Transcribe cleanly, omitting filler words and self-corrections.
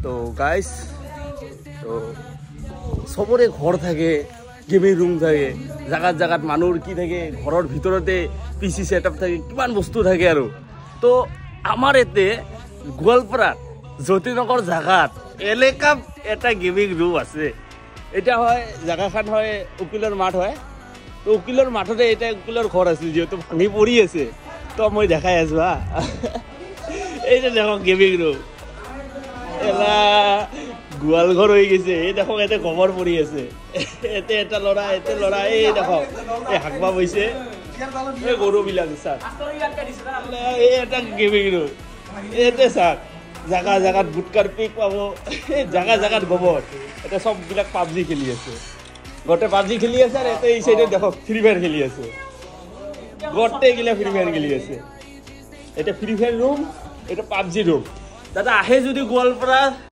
তো গাইস তো সবৰে ঘৰ থাকে গেমিং ৰুম থাকে জাগাত জাগাত মানুহৰ কি থাকে ঘৰৰ ভিতৰতে পিসি সেটআপ থাকে কিমান বস্তু থাকে আৰু তো আমাৰ এতে গোৱালপাৰাত জ্যোতিনগৰ জাগাত এলেকাত এটা গেমিং ৰুম আছে এটা হয় জাগাখান হয় উকিলৰ মাঠ হয় তো উকিলৰ মাঠতে এটা উকিলৰ ঘৰ আছিল যেহেতু ভাঙি পৰি আছে তো মই দেখাই আছো হা এইটা দেখো গেমিং রুম এলা গোয়াল ঘর হয়ে গেছে এই দেখো এতে গোবর পড়ি আছে এতে এটা লড়া এই দেখো এই হাকবা বইছে এই গরু বিলাক স্যার এই এটা গেমিং রুম এতে স্যার জায়গা জায়গাত বুটকার পিক পাবো জায়গা জায়গাত গোবর এটা সব বিলাক পাবজি খেলি আছে গোটে পাবজি খেলি আছে আর এতে এই সাইডে দেখো ফ্রি ফায়ার খেলি আছে গোটে গিলা ফ্রি ফায়ার খেলি আছে এটা ফ্রি ফায়ার রুম এটা পাবজি রুম দাদা আহে যদি গোৱালপাৰা